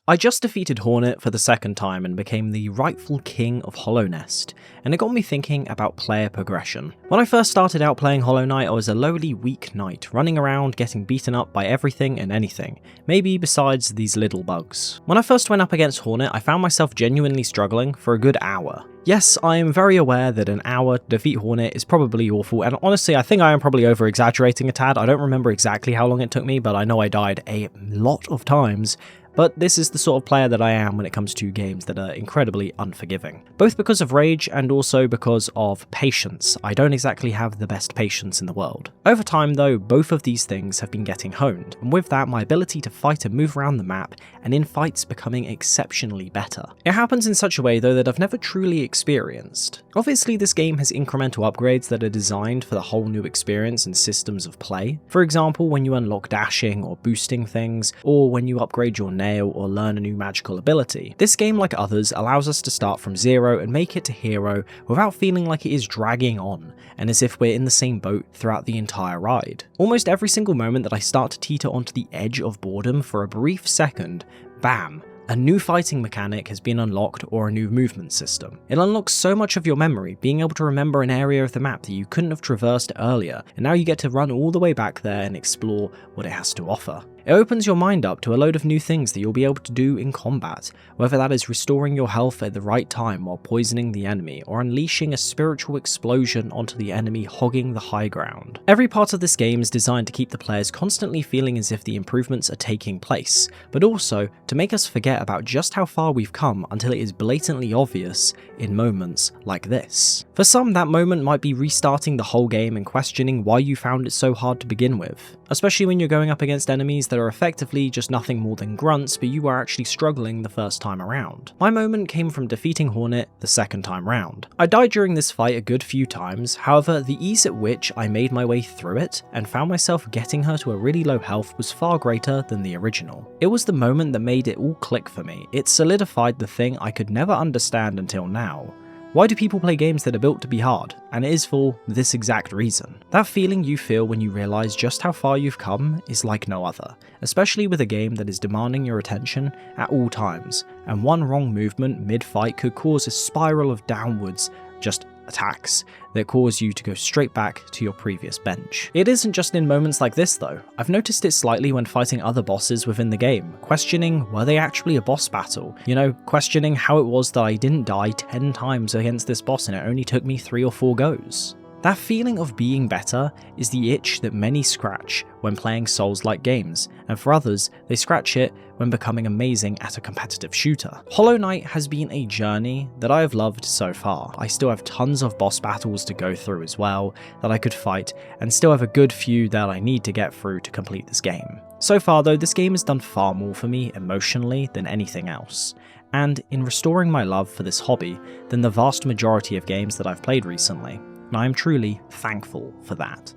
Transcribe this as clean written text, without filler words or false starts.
I just defeated Hornet for the second time and became the rightful king of Hallownest, and it got me thinking about player progression. When I first started out playing Hollow Knight, I was a lowly weak knight, running around getting beaten up by everything and anything, maybe besides these little bugs. When I first went up against Hornet, I found myself genuinely struggling for a good hour. Yes, I am very aware that an hour to defeat Hornet is probably awful, and honestly I think I am probably over exaggerating a tad. I don't remember exactly how long it took me, but I know I died a lot of times. But this is the sort of player that I am when it comes to games that are incredibly unforgiving. Both because of rage and also because of patience. I don't exactly have the best patience in the world. Over time though, both of these things have been getting honed, and with that my ability to fight and move around the map, and in fights becoming exceptionally better. It happens in such a way though that I've never truly experienced. Obviously this game has incremental upgrades that are designed for the whole new experience and systems of play. For example, when you unlock dashing or boosting things, or when you upgrade your nail or learn a new magical ability. This game, like others, allows us to start from zero and make it to hero without feeling like it is dragging on, and as if we're in the same boat throughout the entire ride. Almost every single moment that I start to teeter onto the edge of boredom for a brief second, bam, a new fighting mechanic has been unlocked or a new movement system. It unlocks so much of your memory, being able to remember an area of the map that you couldn't have traversed earlier, and now you get to run all the way back there and explore what it has to offer. It opens your mind up to a load of new things that you'll be able to do in combat, whether that is restoring your health at the right time while poisoning the enemy, or unleashing a spiritual explosion onto the enemy hogging the high ground. Every part of this game is designed to keep the players constantly feeling as if the improvements are taking place, but also to make us forget about just how far we've come until it is blatantly obvious in moments like this. For some, that moment might be restarting the whole game and questioning why you found it so hard to begin with, especially when you're going up against enemies that are effectively just nothing more than grunts, but you are actually struggling the first time around. My moment came from defeating Hornet the second time round. I died during this fight a good few times, however the ease at which I made my way through it and found myself getting her to a really low health was far greater than the original. It was the moment that made it all click for me. It solidified the thing I could never understand until now. Why do people play games that are built to be hard? And it is for this exact reason. That feeling you feel when you realise just how far you've come is like no other, especially with a game that is demanding your attention at all times, and one wrong movement mid-fight could cause a spiral of downwards attacks that cause you to go straight back to your previous bench. It isn't just in moments like this though. I've noticed it slightly when fighting other bosses within the game, questioning were they actually a boss battle? You know, questioning how it was that I didn't die 10 times against this boss and it only took me 3 or 4 goes. That feeling of being better is the itch that many scratch when playing Souls-like games, and for others, they scratch it when becoming amazing at a competitive shooter. Hollow Knight has been a journey that I have loved so far. I still have tons of boss battles to go through as well that I could fight, and still have a good few that I need to get through to complete this game. So far though, this game has done far more for me emotionally than anything else, and in restoring my love for this hobby than the vast majority of games that I've played recently. And I am truly thankful for that.